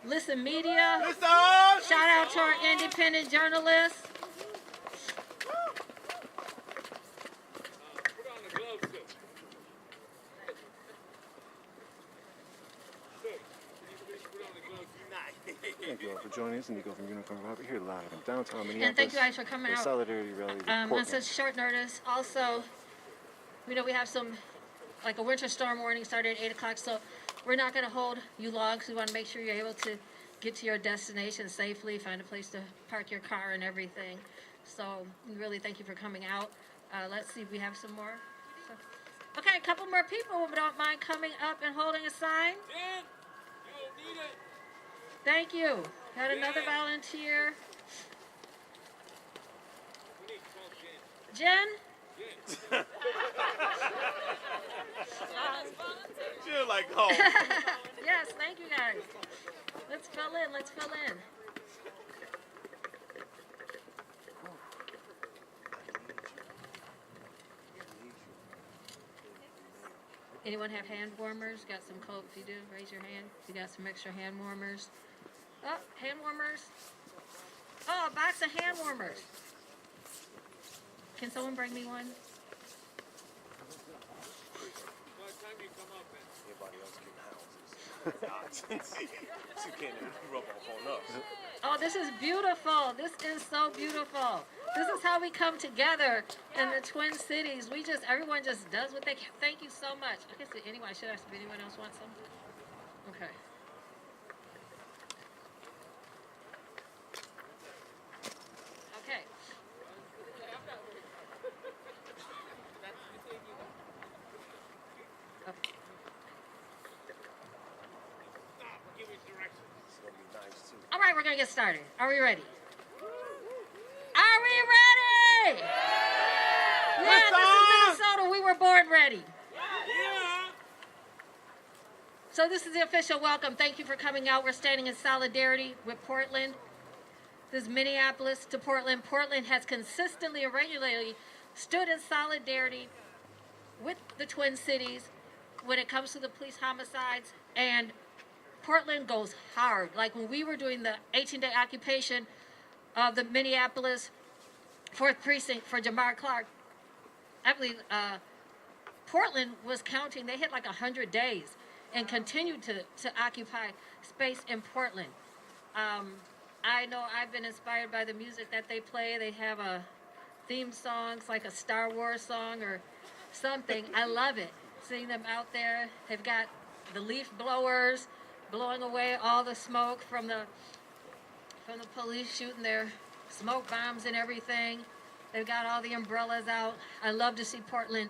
Listen Media. Shout out to our independent journalists. Thank you all for joining us, and Nico from Unicorn Robert here live in downtown Minneapolis. And thank you guys for coming out. Solidarity rally. On such short notice. Also, we know we have like a winter storm warning started at 8 o'clock, so we're not going to hold you long, because we want to make sure you're able to get to your destination safely, find a place to park your car and everything. So we really thank you for coming out. Let's see if we have some more. Okay, a couple more people who don't mind coming up and holding a sign. Jen, you don't need it. Thank you. Got another volunteer. We need 12 Jen? Jen like home. Yes, thank you guys. Let's fill in, let's fill in. Anyone have hand warmers? Got some coat? If you do, raise your hand. You got some extra hand warmers. Oh, hand warmers. Oh, a box of hand warmers. Can someone bring me one? By the time you come up, man. Anybody else getting houses? She can't even rub on us. Oh, this is beautiful. This is so beautiful. This is how we come together in the Twin Cities. Everyone just does what they can. Thank you so much. I guess anyone, should ask if anyone else wants some? Okay. Okay. Okay. Give me directions. It's gonna be nice too. All right, we're going to get started. Are we ready? Are we ready? Yeah, this is Minnesota. We were born ready. Yeah. So this is the official welcome. Thank you for coming out. We're standing in solidarity with Portland. This is Minneapolis to Portland. Portland has consistently and regularly stood in solidarity with the Twin Cities when it comes to the police homicides. And Portland goes hard. Like when we were doing the 18-day occupation of the Minneapolis 4th Precinct for Jamar Clark, I believe Portland was counting. They hit like 100 days and continued to occupy space in Portland. I know I've been inspired by the music that they play. They have a theme songs like a Star Wars song or something. I love it. Seeing them out there. They've got the leaf blowers blowing away all the smoke from the police shooting their smoke bombs and everything. They've got all the umbrellas out. I love to see Portland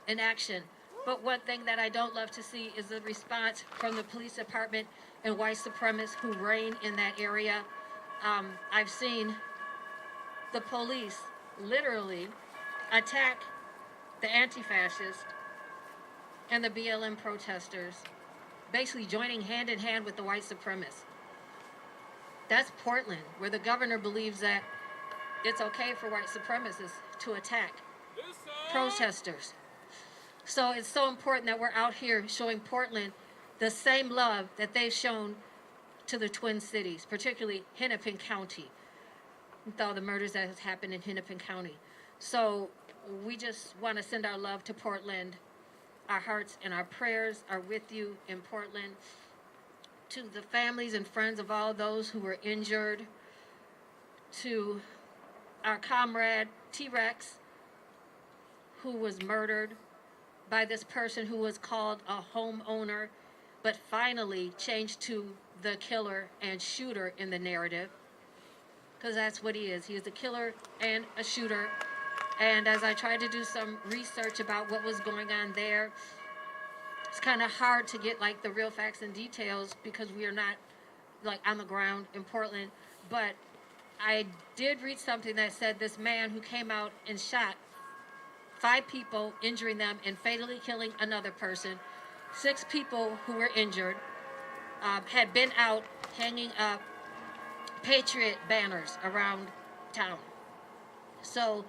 in action. But one thing that I don't love to see is the response from the police department and white supremacists who reign in that area. I've seen the police literally attack the anti-fascists and the BLM protesters, basically joining hand in hand with the white supremacists. That's Portland, where the governor believes that it's okay for white supremacists to attack protesters. So it's so important that we're out here showing Portland the same love that they've shown to the Twin Cities, particularly Hennepin County, with all the murders that has happened in Hennepin County. So we just want to send our love to Portland. Our hearts and our prayers are with you in Portland. To the families and friends of all those who were injured, to our comrade T-Rex, who was murdered by this person who was called a homeowner, but finally changed to the killer and shooter in the narrative, because that's what he is. He is a killer and a shooter. And as I tried to do some research about what was going on there, it's kind of hard to get like the real facts and details because we are not like on the ground in Portland. But I did read something that said this man who came out and shot 5 people, injuring them and fatally killing another person, 6 people who were injured, had been out hanging up Patriot banners around town. So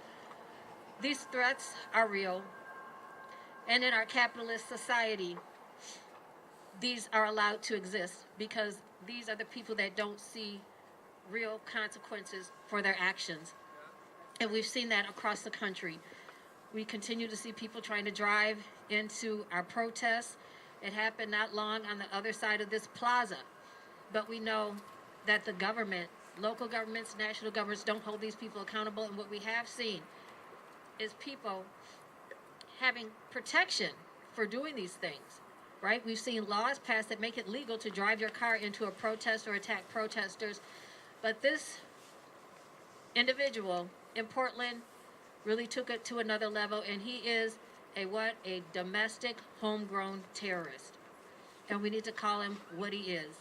these threats are real. And in our capitalist society, these are allowed to exist because these are the people that don't see real consequences for their actions. And we've seen that across the country. We continue to see people trying to drive into our protests. It happened not long on the other side of this plaza. But we know that the government, local governments, national governments don't hold these people accountable. And what we have seen is people having protection for doing these things, right? We've seen laws passed that make it legal to drive your car into a protest or attack protesters. But this individual in Portland really took it to another level, and he is a domestic, homegrown terrorist. And we need to call him what he is,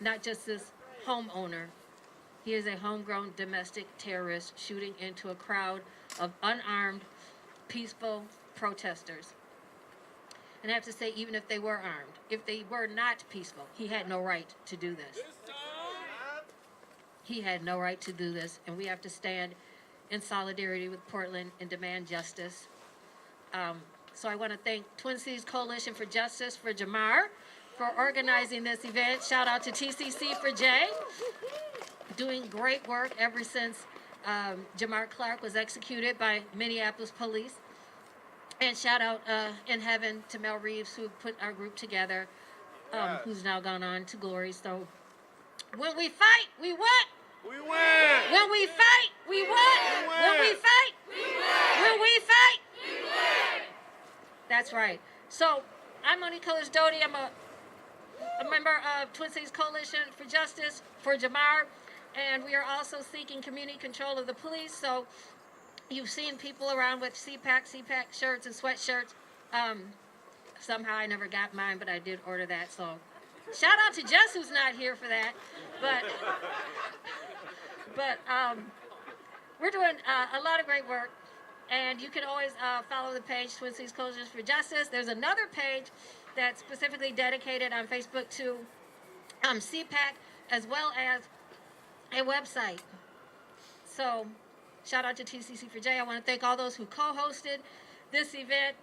not just this homeowner. He is a homegrown domestic terrorist shooting into a crowd of unarmed, peaceful protesters. And I have to say, even if they were armed, if they were not peaceful, he had no right to do this. He had no right to do this, and we have to stand in solidarity with Portland and demand justice. So I want to thank Twin Cities Coalition for Justice for Jamar for organizing this event. Shout out to TCC for Jay, doing great work ever since Jamar Clark was executed by Minneapolis police. And shout out in heaven to Mel Reeves, who put our group together, who's now gone on to glory. So when we fight, we what? We win. When we fight, we what? We win. When we fight, we win. When we fight, we win. That's right. So I'm Monique Doty. I'm a member of Twin Cities Coalition for Justice for Jamar, and we are also seeking community control of the police. So you've seen people around with CPAC shirts and sweatshirts. Somehow I never got mine, but I did order that. So shout out to Jess, who's not here for that. But we're doing a lot of great work. And you can always follow the page, Twin Cities Coalition for Justice. There's another page that's specifically dedicated on Facebook to CPAC, as well as a website. So shout out to TCC for J. I want to thank all those who co-hosted this event.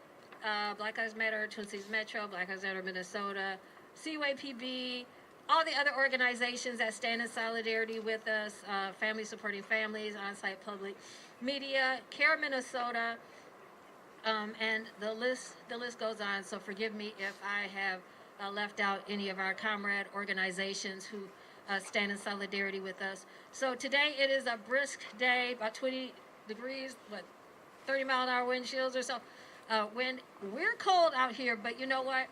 Black Lives Matter, Twin Cities Metro, Black Lives Matter Minnesota, CYPB, all the other organizations that stand in solidarity with us, Families Supporting Families, On-Site Public Media, CARE Minnesota, and the list goes on. So forgive me if I have left out any of our comrade organizations who stand in solidarity with us. So today it is a brisk day, about 20 degrees, 30-mile-an-hour wind chills or so. We're cold out here, but you know what?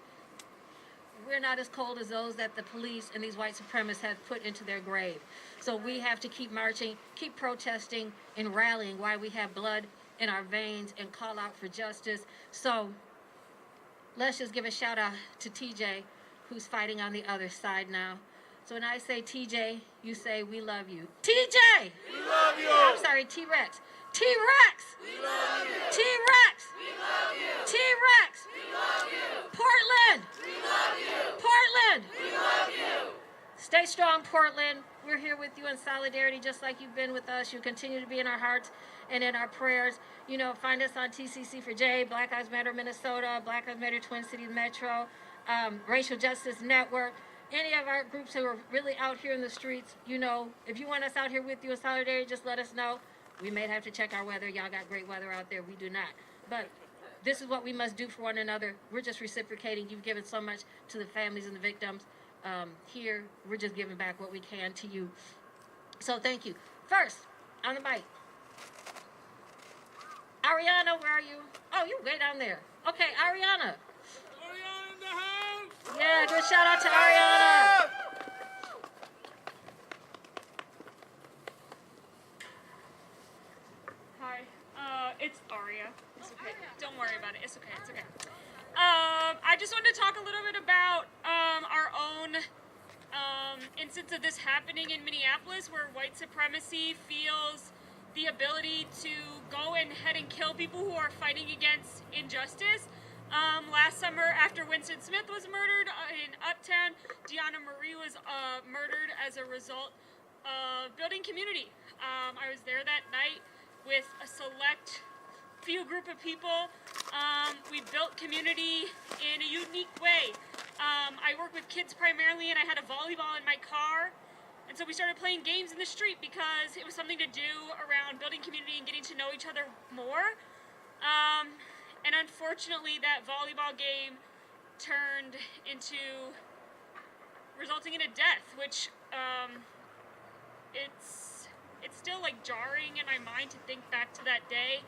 We're not as cold as those that the police and these white supremacists have put into their grave. So we have to keep marching, keep protesting and rallying while we have blood in our veins and call out for justice. So let's just give a shout out to TJ, who's fighting on the other side now. So when I say TJ, you say we love you. TJ! We love you. I'm sorry, T-Rex. T-Rex! We love you. T-Rex! We love you. T-Rex! We love you. Portland! We love you. Portland! We love you. Stay strong, Portland. We're here with you in solidarity, just like you've been with us. You continue to be in our hearts and in our prayers. You know, find us on TCC for J, Black Lives Matter Minnesota, Black Lives Matter Twin Cities Metro, Racial Justice Network. Any of our groups who are really out here in the streets, you know, if you want us out here with you in solidarity, just let us know. We may have to check our weather. Y'all got great weather out there. We do not. But this is what we must do for one another. We're just reciprocating. You've given so much to the families and the victims. Here, we're just giving back what we can to you. So thank you. First, on the mic. Ariana, where are you? Oh, you way down there. Okay, Ariana. Ariana in the house. Yeah, good shout out to Ariana. Hi, it's Aria. It's okay. Don't worry about it. It's okay. It's okay. I just wanted to talk a little bit about our own instance of this happening in Minneapolis, where white supremacy feels the ability to go ahead and kill people who are fighting against injustice. Last summer, after Winston Smith was murdered in Uptown, Deanna Marie was murdered as a result of building community. I was there that night with a select few group of people. We built community in a unique way. I work with kids primarily, and I had a volleyball in my car. And so we started playing games in the street because it was something to do around building community and getting to know each other more. And unfortunately, that volleyball game turned into resulting in a death, which it's still like jarring in my mind to think back to that day.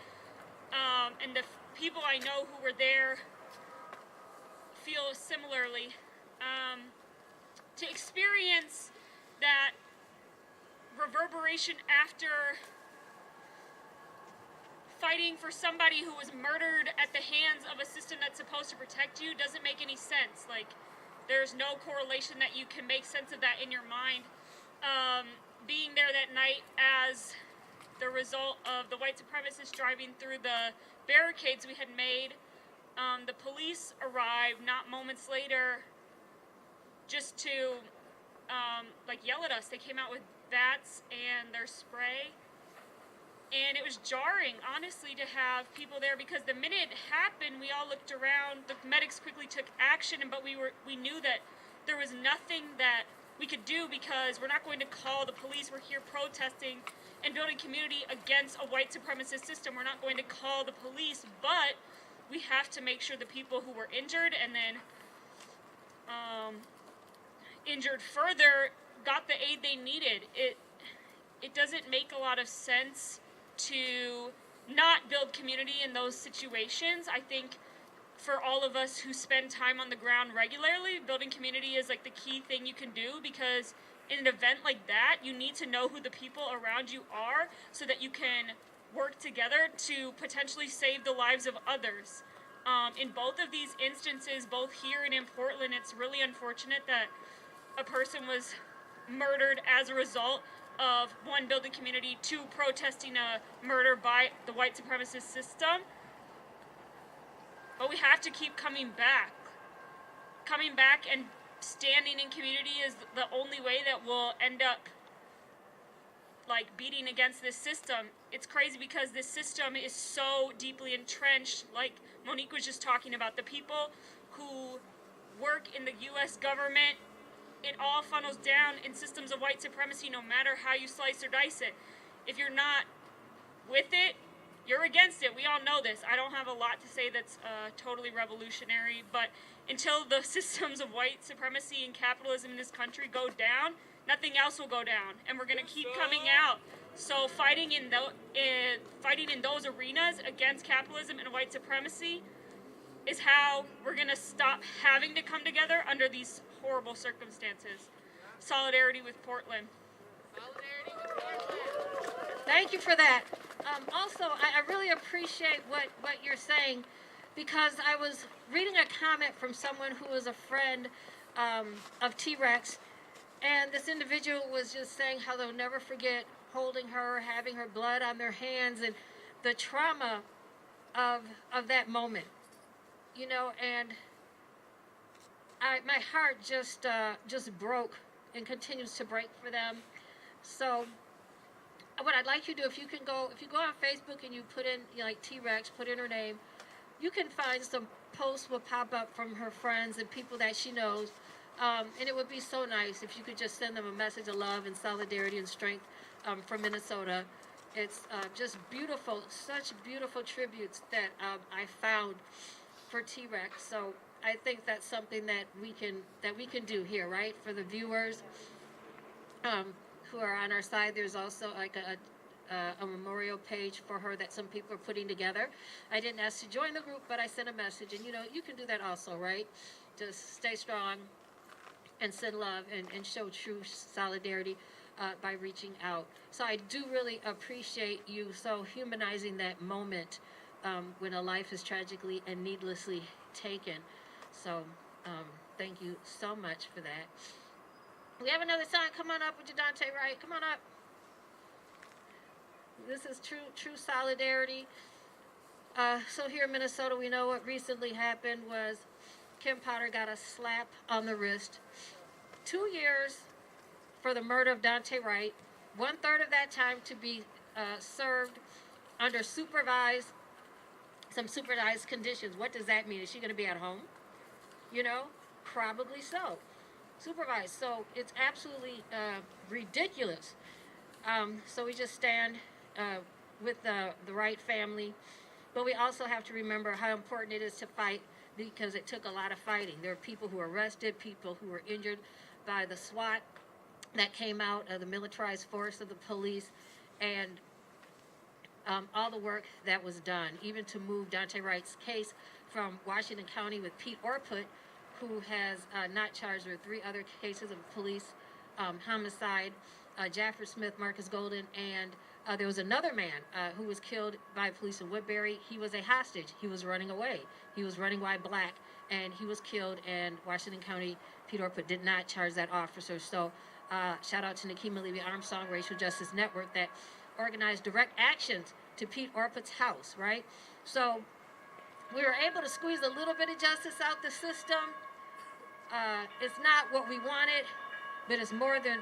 And the people I know who were there feel similarly. To experience that reverberation after fighting for somebody who was murdered at the hands of a system that's supposed to protect you doesn't make any sense. Like, there's no correlation that you can make sense of that in your mind. Being there that night as the result of the white supremacists driving through the barricades we had made, the police arrived not moments later just to yell at us. They came out with bats and their spray. And it was jarring, honestly, to have people there, because the minute it happened, we all looked around. The medics quickly took action, but we knew that there was nothing that we could do, because we're not going to call the police. We're here protesting and building community against a white supremacist system. We're not going to call the police, but we have to make sure the people who were injured and then injured further got the aid they needed. It doesn't make a lot of sense to not build community in those situations. I think for all of us who spend time on the ground regularly, building community is like the key thing you can do, because in an event like that, you need to know who the people around you are so that you can work together to potentially save the lives of others. In both of these instances, both here and in Portland, it's really unfortunate that a person was murdered as a result of, one, building community, two, protesting a murder by the white supremacist system. But we have to keep coming back. Coming back and standing in community is the only way that we'll end up beating against this system. It's crazy because this system is so deeply entrenched. Like Monique was just talking about, the people who work in the U.S. government, it all funnels down in systems of white supremacy, no matter how you slice or dice it. If you're not with it, you're against it. We all know this. I don't have a lot to say that's totally revolutionary, but until the systems of white supremacy and capitalism in this country go down, nothing else will go down, and we're going to keep coming out. So fighting in those arenas against capitalism and white supremacy is how we're going to stop having to come together under these horrible circumstances. Solidarity with Portland. Solidarity with Portland. Thank you for that. Also, I really appreciate what you're saying, because I was reading a comment from someone who was a friend of T-Rex, and this individual was just saying how they'll never forget holding her, having her blood on their hands, and the trauma of that moment, you know. And my heart just broke and continues to break for them. So what I'd like you to do, if you go on Facebook and you put in T-Rex, put in her name, you can find some posts will pop up from her friends and people that she knows. And it would be so nice if you could just send them a message of love and solidarity and strength from Minnesota. It's just beautiful, such beautiful tributes that I found for T-Rex. So I think that's something that we can do here, right? For the viewers who are on our side, there's also like a memorial page for her that some people are putting together. I didn't ask to join the group, but I sent a message, and you can do that also, right? Just stay strong and send love and show true solidarity by reaching out. So I do really appreciate you so humanizing that moment when a life is tragically and needlessly taken. So thank you so much for that. We have another song. Come on up with your Daunte Wright. Come on up. This is true solidarity. So here in Minnesota, we know what recently happened was Kim Potter got a slap on the wrist. 2 years for the murder of Daunte Wright. 1/3 of that time to be served under some supervised conditions. What does that mean? Is she going to be at home? Probably so. Supervised. So it's absolutely ridiculous. So we just stand with the Wright family, but we also have to remember how important it is to fight, because it took a lot of fighting. There are people who were arrested, people who were injured by the SWAT that came out, the militarized force of the police, and all the work that was done, even to move Daunte Wright's case from Washington County with Pete Orput, who has not charged with 3 other cases of police homicide, Jaffer Smith, Marcus Golden, and there was another man who was killed by police in Woodbury. He was a hostage. He was running away. He was running white black, and he was killed, and Washington County, Pete Orput did not charge that officer. So shout out to Nikema Levy Armstrong Racial Justice Network that organized direct actions to Pete Orput's house, right? So we were able to squeeze a little bit of justice out the system. It's not what we wanted, but it's more than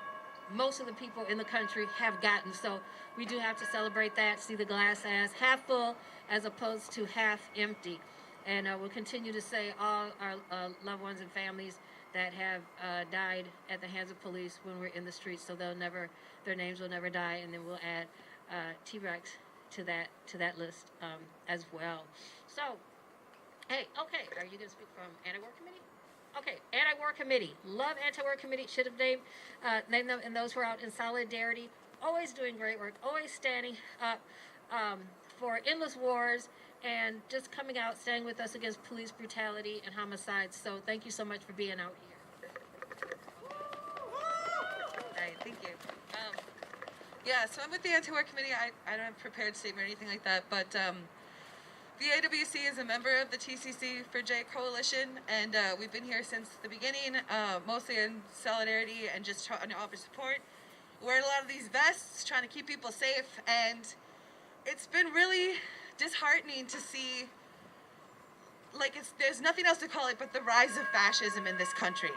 most of the people in the country have gotten. So we do have to celebrate that, see the glass as half full as opposed to half empty. And we'll continue to say all our loved ones and families that have died at the hands of police when we're in the streets, so their names will never die, and then we'll add T-Rex to that list as well. So, hey, okay, are you going to speak from Anti-War Committee? Okay, Anti-War Committee. Love Anti-War Committee. Should have named them, and those who are out in solidarity. Always doing great work. Always standing up for endless wars and just coming out, standing with us against police brutality and homicides. So thank you so much for being out here. Hi, thank you. Yeah, so I'm with the Anti-War Committee. I don't have a prepared statement or anything like that, but the AWC is a member of the TCC for J Coalition, and we've been here since the beginning, mostly in solidarity and just trying to offer support. Wearing a lot of these vests, trying to keep people safe, and it's been really disheartening to see, like, there's nothing else to call it but the rise of fascism in this country.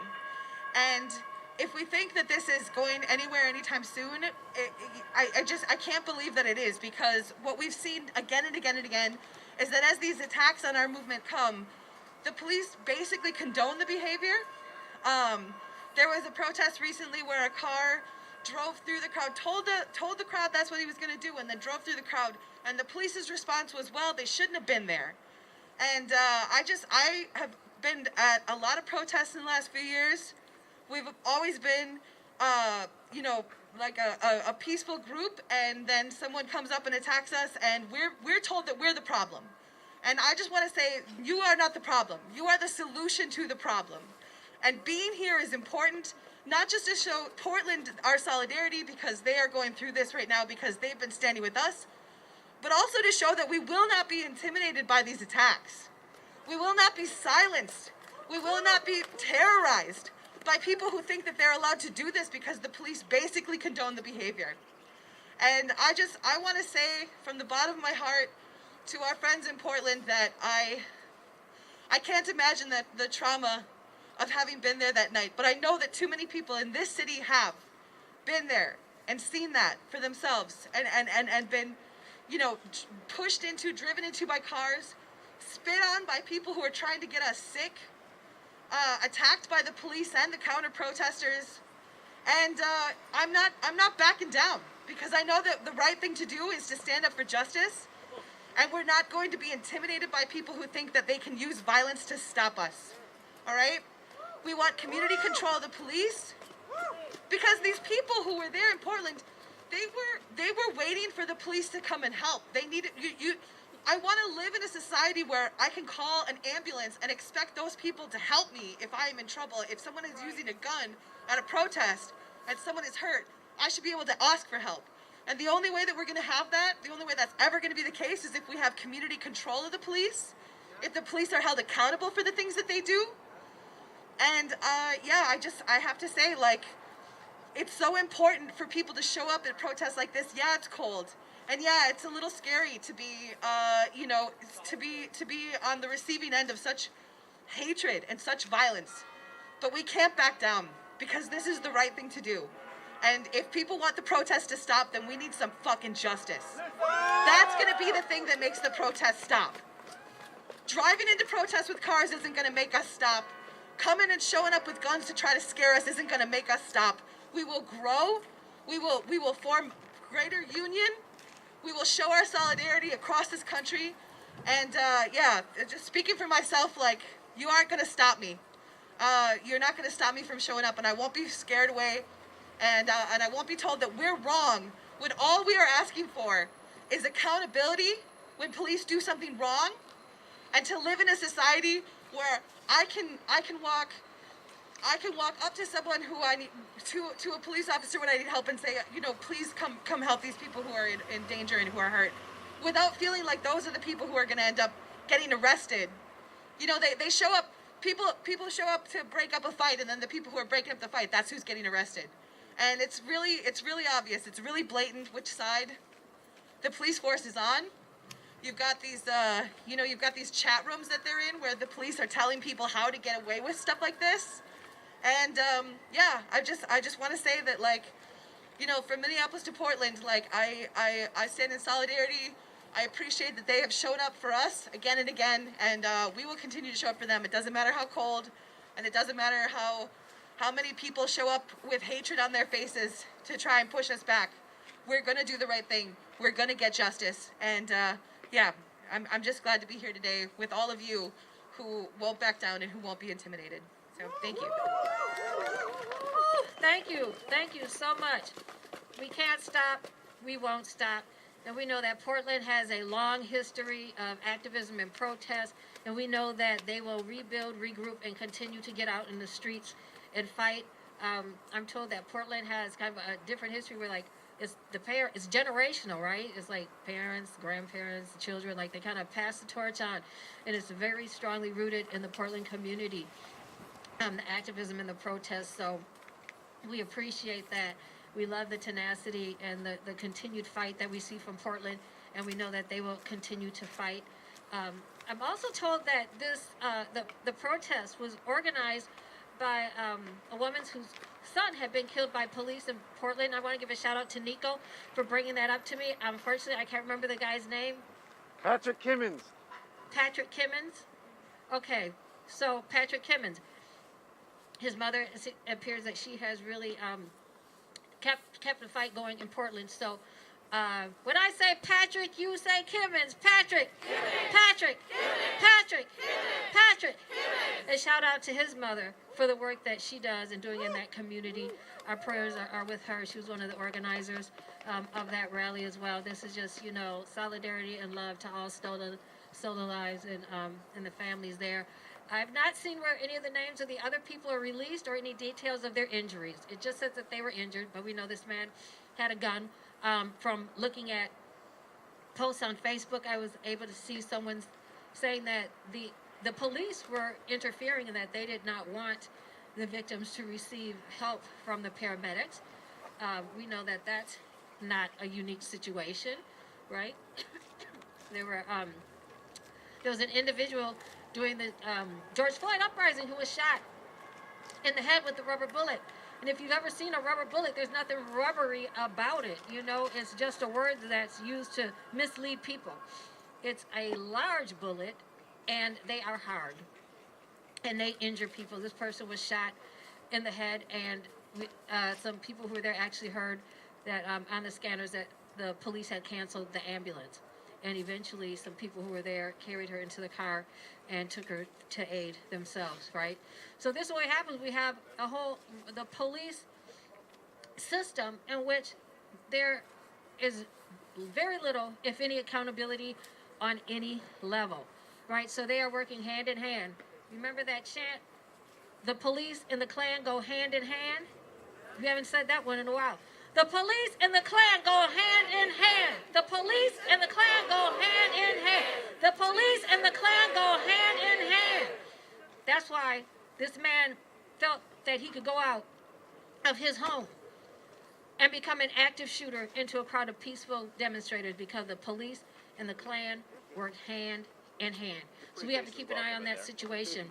And if we think that this is going anywhere anytime soon, I can't believe that it is, because what we've seen again and again and again is that as these attacks on our movement come, the police basically condone the behavior. There was a protest recently where a car drove through the crowd, told the crowd that's what he was going to do, and then drove through the crowd, and the police's response was, well, they shouldn't have been there. And I have been at a lot of protests in the last few years. We've always been, like a peaceful group, and then someone comes up and attacks us, and we're told that we're the problem. And I just want to say, you are not the problem. You are the solution to the problem. And being here is important, not just to show Portland our solidarity, because they are going through this right now because they've been standing with us, but also to show that we will not be intimidated by these attacks. We will not be silenced. We will not be terrorized by people who think that they're allowed to do this because the police basically condone the behavior. And I want to say from the bottom of my heart to our friends in Portland that I can't imagine that the trauma of having been there that night, but I know that too many people in this city have been there and seen that for themselves and been, pushed into, driven into by cars, spit on by people who are trying to get us sick, attacked by the police and the counter protesters, and I'm not backing down, because I know that the right thing to do is to stand up for justice, and we're not going to be intimidated by people who think that they can use violence to stop us. All right? We want community control of the police, because these people who were there in Portland, they were waiting for the police to come and help. They needed I want to live in a society where I can call an ambulance and expect those people to help me if I am in trouble. If someone is using a gun at a protest and someone is hurt, I should be able to ask for help. And the only way that we're going to have that, the only way that's ever going to be the case, is if we have community control of the police, if the police are held accountable for the things that they do. And I have to say, like, it's so important for people to show up at protests like this. Yeah, it's cold. And yeah, it's a little scary to be, to be on the receiving end of such hatred and such violence. But we can't back down, because this is the right thing to do. And if people want the protest to stop, then we need some fucking justice. That's going to be the thing that makes the protest stop. Driving into protests with cars isn't going to make us stop. coming and showing up with guns to try to scare us isn't going to make us stop. We will grow. We will form greater union. We will show our solidarity across this country. And yeah, just speaking for myself, like, you aren't going to stop me. You're not going to stop me from showing up, and I won't be scared away. And I won't be told that we're wrong when all we are asking for is accountability when police do something wrong, and to live in a society where I can walk up to someone who I need to a police officer when I need help and say, you know, please come help these people who are in danger and who are hurt, without feeling like those are the people who are going to end up getting arrested. You know, they show up. People show up to break up a fight, and then the people who are breaking up the fight, that's who's getting arrested. And it's really obvious. It's really blatant which side the police force is on. You've got these, you've got these chat rooms that they're in where the police are telling people how to get away with stuff like this. And yeah, I just want to say that, like, you know, from Minneapolis to Portland, like, I stand in solidarity. I appreciate that they have shown up for us again and again, and we will continue to show up for them. It doesn't matter how cold, and it doesn't matter how many people show up with hatred on their faces to try and push us back. We're going to do the right thing. We're going to get justice. And yeah, I'm just glad to be here today with all of you who won't back down and who won't be intimidated. So thank you. Thank you. Thank you so much. We can't stop. We won't stop. And we know that Portland has a long history of activism and protest. And we know that they will rebuild, regroup, and continue to get out in the streets and fight. I'm told that Portland has kind of a different history where, like, it's generational, right? It's like parents, grandparents, children, like they kind of pass the torch on. And it's very strongly rooted in the Portland community, the activism and the protest. So we appreciate that. We love the tenacity and the continued fight that we see from Portland, and we know that they will continue to fight. I'm also told that this the protest was organized by a woman whose son had been killed by police in Portland. I want to give a shout out to Nico for bringing that up to me. Unfortunately, I can't remember the guy's name. Patrick Kimmons. Patrick Kimmons? Okay, so Patrick Kimmons. His mother, it appears that she has really kept the fight going in Portland. So when I say Patrick, you say Kimmons. Patrick! Kimmons. Patrick! Kimmons. Patrick! Kimmons. Patrick! Kimmons. And shout out to his mother for the work that she does and doing in that community. Our prayers are with her. She was one of the organizers of that rally as well. This is just, you know, solidarity and love to all stolen lives and the families there. I've not seen where any of the names of the other people are released or any details of their injuries. It just says that they were injured, but we know this man had a gun. From looking at posts on Facebook, I was able to see someone saying that the police were interfering and that they did not want the victims to receive help from the paramedics. We know that that's not a unique situation, right? There was an individual during the George Floyd uprising who was shot in the head with a rubber bullet. And if you've ever seen a rubber bullet, there's nothing rubbery about it. You know, it's just a word that's used to mislead people. It's a large bullet, and they are hard. And they injure people. This person was shot in the head, and some people who were there actually heard that on the scanners that the police had canceled the ambulance. And eventually some people who were there carried her into the car and took her to aid themselves, right? So this is what happens. We have the police system in which there is very little, if any, accountability on any level, right? So they are working hand in hand. Remember that chant? The police and the Klan go hand in hand? We haven't said that one in a while. The police and the Klan go hand in hand. The police and the Klan go hand in hand. The police and the Klan go hand in hand. That's why this man felt that he could go out of his home and become an active shooter into a crowd of peaceful demonstrators, because the police and the Klan work hand in hand. So we have to keep an eye on that situation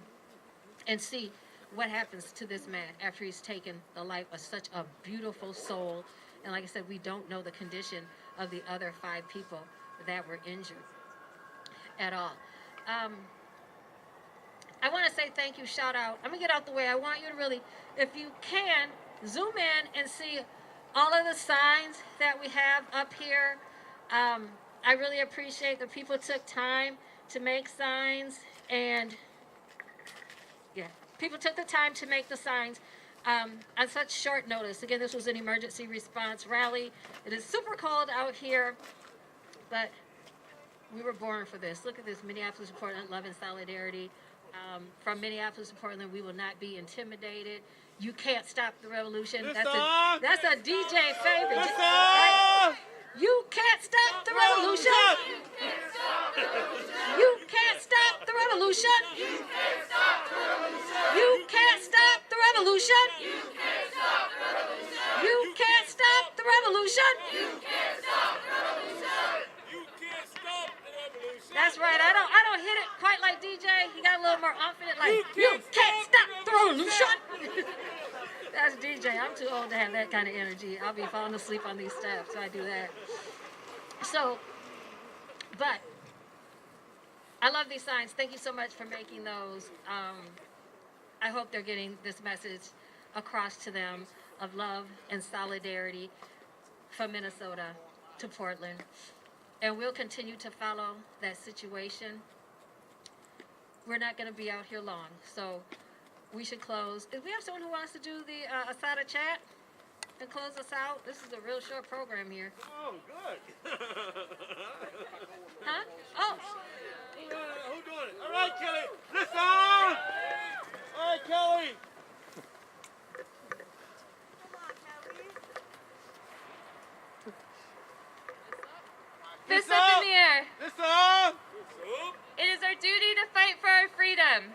and see what happens to this man after he's taken the life of such a beautiful soul. And like I said, we don't know the condition of the other 5 people that were injured at all. I want to say thank you, shout out. I'm going to get out the way. I want you to really, if you can, zoom in and see all of the signs that we have up here. I really appreciate that people took time to make signs, and yeah, people took the time to make the signs on such short notice. Again, this was an emergency response rally. It is super cold out here, but we were born for this. Look at this, Minneapolis to Portland, love and solidarity. From Minneapolis to Portland, we will not be intimidated. You can't stop the revolution. That's a DJ favorite. Right? You can't stop the revolution. You can't stop the revolution. You can't stop the revolution. You can't stop the revolution. That's right. I don't hit it quite like DJ. He got a little more oomph in it, like you can't stop the revolution. That's DJ. I'm too old to have that kind of energy. I'll be falling asleep on these steps, so I do that. So, but I love these signs. Thank you so much for making those. I hope they're getting this message across to them of love and solidarity from Minnesota to Portland. And we'll continue to follow that situation. We're not going to be out here long, so we should close. If we have someone who wants to do the Asada chat and close us out, this is a real short program here. Oh, good. Huh? Oh. Who doing it? All right, Kelly. Listen. All right, Kelly. Fist up in the air. Listen. It is our duty to fight for our freedom.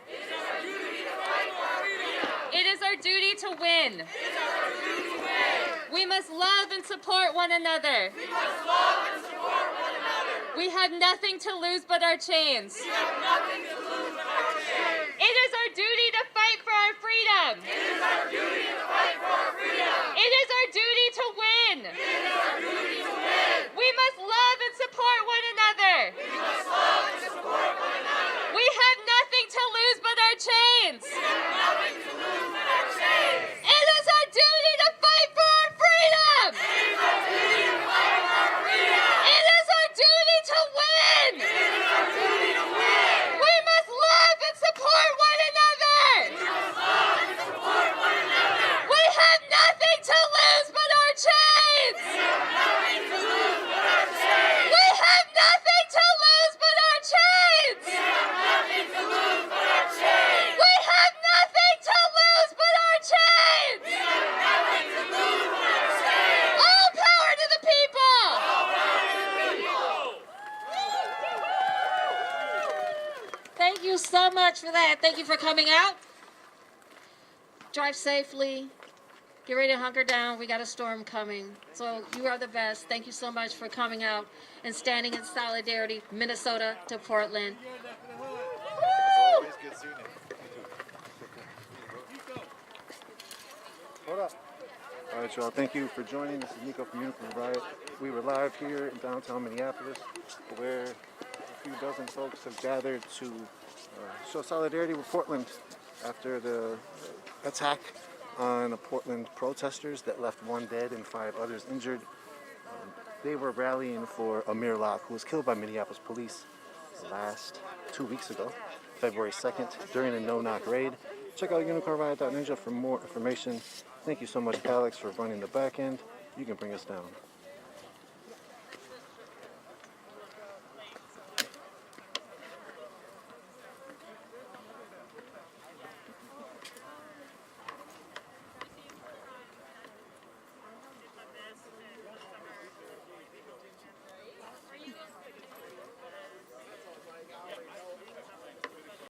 It is our duty to win. We must love and support one another. We have nothing to lose but our chains. It is our duty to fight for our freedom. It is our duty to win. We must love and support one another. We have nothing to lose but our chains. It is our duty to fight for our freedom. It is our duty to win. We must love and support one another. We have nothing to lose but our chains. We have nothing to lose but our chains. We have nothing to lose but our chains. All power to the people. Thank you so much for that. Thank you for coming out. Drive safely. Get ready to hunker down. We got a storm coming. So you are the best. Thank you so much for coming out and standing in solidarity, Minnesota to Portland. Always good seeing you. Hold up. All right, y'all. Thank you for joining. This is Nico from Unicorn Riot. We were live here in downtown Minneapolis, where a few dozen folks have gathered to show solidarity with Portland after the attack on the Portland protesters that left 1 dead and 5 others injured. They were rallying for Amir Locke, who was killed by Minneapolis police last 2 weeks ago, February 2nd, during a no-knock raid. Check out unicornriot.ninja for more information. Thank you so much, Alex, for running the back end. You can bring us down.